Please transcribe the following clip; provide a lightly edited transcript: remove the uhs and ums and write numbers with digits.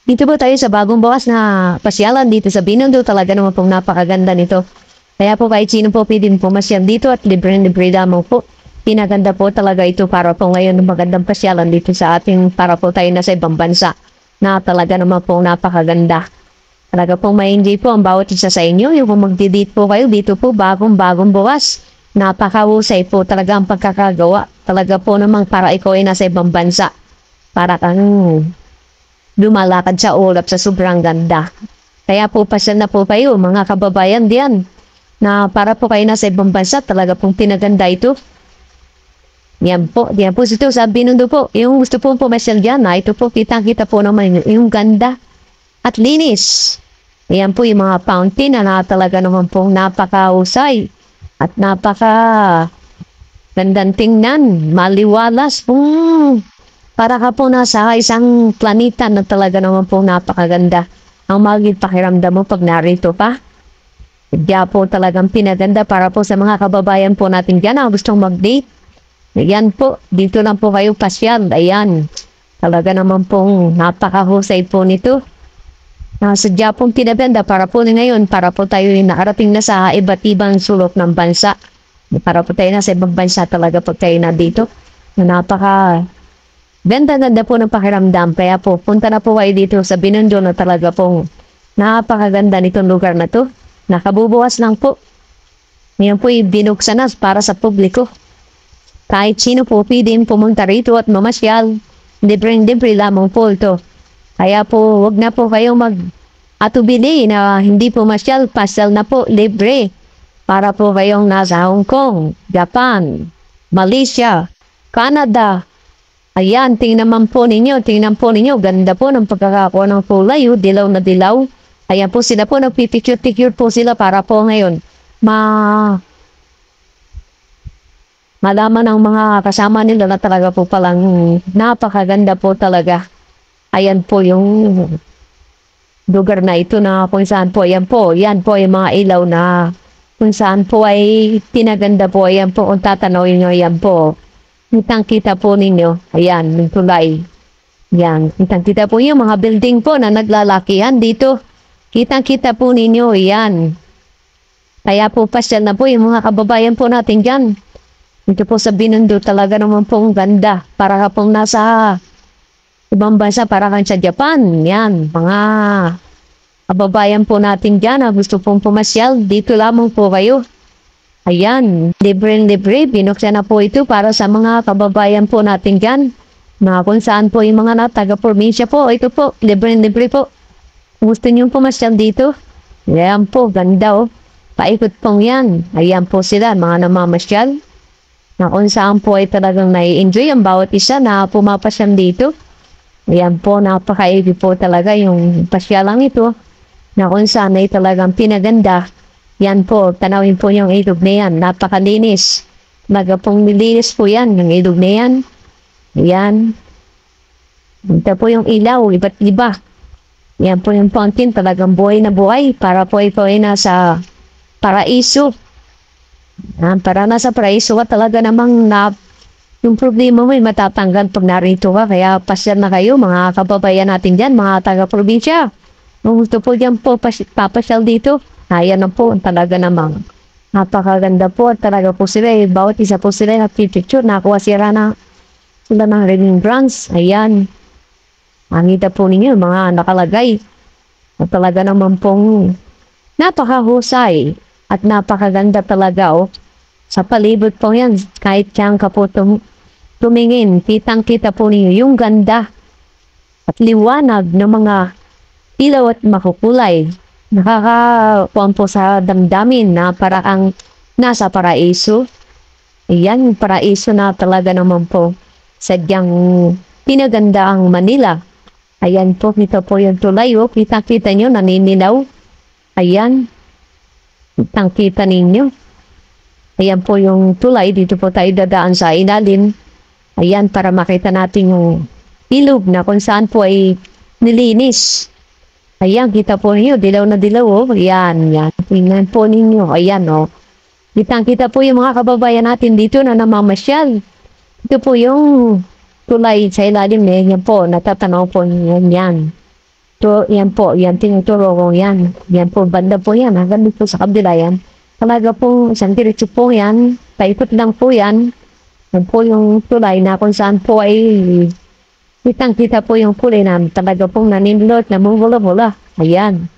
Dito po tayo sa bagong bawas na pasyalan dito sa Binondo. Talaga naman pong napakaganda nito. Kaya po kahit sino po pwedeng pumasyal dito at libre-libre lamang po. Pinaganda po talaga ito para po ngayon ng magandang pasyalan dito sa ating para po tayo na sa ibang bansa na talaga naman pong napakaganda. Talaga pong ma-enjoy po ang bawat isa sa inyo. Yung kung magdi-date po kayo dito po bagong bawas. Napakahusay po talaga ang pagkakagawa. Talaga po namang para ikaw ay nasa ibang bansa. Para kang lumalakad sa ulap sa sobrang ganda. Kaya po pasyal na po kayo mga kababayan diyan na para po kayo nasa ibang bansa talaga pong pinaganda ito. Yan po ito sa Binondo po. Yung gusto pong pumasyal diyan na ito po kitang-kita po naman yung ganda at linis. Yan po yung mga fountain na talaga naman pong napakahusay at napaka gandang tingnan, maliwalas pong para ka po nasa isang planeta na talaga naman po napakaganda. Ang magiging pakiramdam mo pag narito pa. Kaya po talagang pinaganda para po sa mga kababayan po natin dyan na gustong mag-date. Ayan po, dito lang po kayo pasyal. Ayan, talaga naman pong napakahusay po nito. Nasadya pong pinaganda para po ngayon, para po tayo nakarating na sa iba't ibang sulok ng bansa. Para po tayo nasa ibang bansa talaga po tayo na dito. Napaka ganda-ganda po ng pakiramdam. Kaya po, punta na po kayo dito sa Binondo na talaga pong napakaganda nitong lugar na to. Nakabubukas lang po. Ngayon po binuksan na para sa publiko. Kahit sino po pwedeng pumunta rito at mamasyal. Libre-libre lamang po ito. Kaya po, wag na po kayong mag-atubili na hindi po masyal. Pasyal na po, libre. Para po kayong nasa Hong Kong, Japan, Malaysia, Canada. Ayan, tingnan po ninyo, ganda po ng pagkakakuha ng kulay, dilaw na dilaw. Ayan po sila po, nagpipicture-picture po sila para po ngayon malaman ng mga kasama nila na talaga po palang napakaganda po talaga. Ayan po yung lugar na ito na kung saan po, yan po yung mga ilaw na kung saan po ay pinaganda po, ayan po, kung tatanawin nyo, ayan po. Kitang-kita po ninyo. Ayan, yung tulay. Yan. Kitang-kita po yung mga building po na naglalakihan dito. Kitang-kita po ninyo. Yan. Kaya po pasyal na po yung mga kababayan po natin dyan. Ito po sa Binondo talaga naman pong ganda. Para ka pong nasa ibang bansa, para kang sa Japan. Yan. Mga kababayan po natin dyan na gusto pong pumasyal. Dito lamang po kayo. Ayan, libre-libre, binuksan na po ito para sa mga kababayan po natin dyan. Na kung saan po yung mga taga-probinsya po, ito po, libre-libre po. Gusto nyo pumasyal dito? Ayan po, ganda oh. Paikot pong yan. Ayan po sila, mga namamasyal. Na kung saan po ay talagang nai-enjoy ang bawat isa na pumapasyal dito. Ayan po, napaka-ibig po talaga yung pasyalang ito. Na kung saan ay talagang pinaganda. Yan po, tanawin po yung ilog na yan. Napakalinis. Magapong nilinis po yan, yung ilog na yan. Yan. Ito po yung ilaw, iba't iba. Yan po yung fountain, talagang buhay na buhay. Para po ito ay nasa paraiso. Para nasa paraiso ka talaga namang yung problema mo ay matatanggal pag narito ka. Kaya pasyal na kayo, mga kababayan natin dyan, mga taga-probinsya. Kung gusto po dyan po papasyal dito. Ayan na po, talaga namang napakaganda po at talaga po sila, bawat isa po sila nagpipicture, nakuha sila ng remembrance. Ayan, makita po ninyo, mga nakalagay at talaga naman pong napakahusay at napakaganda talaga oh. Sa palibot po yan, kahit siyang ka po tumingin, kitang-kita po ninyo yung ganda at liwanag ng mga ilaw at makukulay. Nakakakuha po sa damdamin na parang nasa paraiso. Ayan, paraiso na talaga naman po. Sadyang pinaganda ang Manila. Ayan po, ito po yung tulay. Oh. Kita-kita nyo, naninilaw. Ayan. Kitang-kita ninyo. Ayan po yung tulay. Dito po tayo dadaan sa ilalim. Ayan, para makita natin yung ilog na kung saan po ay nilinis. Ayan, kita po ninyo, dilaw na dilaw, oh. Ayan, yan. Tingnan po ninyo, ayan, oh. Kitang-kita po yung mga kababayan natin dito na namamasyal. Ito po yung tulay sa ilalim, yan po, natatanaw po yan, yan. Yan po, yan tinuturo ko yan. Yan po, banda po yan. Hanggang dito sa kabila yan. Talaga po, isang diretso po yan. Paikot lang po yan. Yan po yung tulay na kung saan po ay kitang-kita po yung kulay na talaga pong nanindot, namumula-mula. Ayan.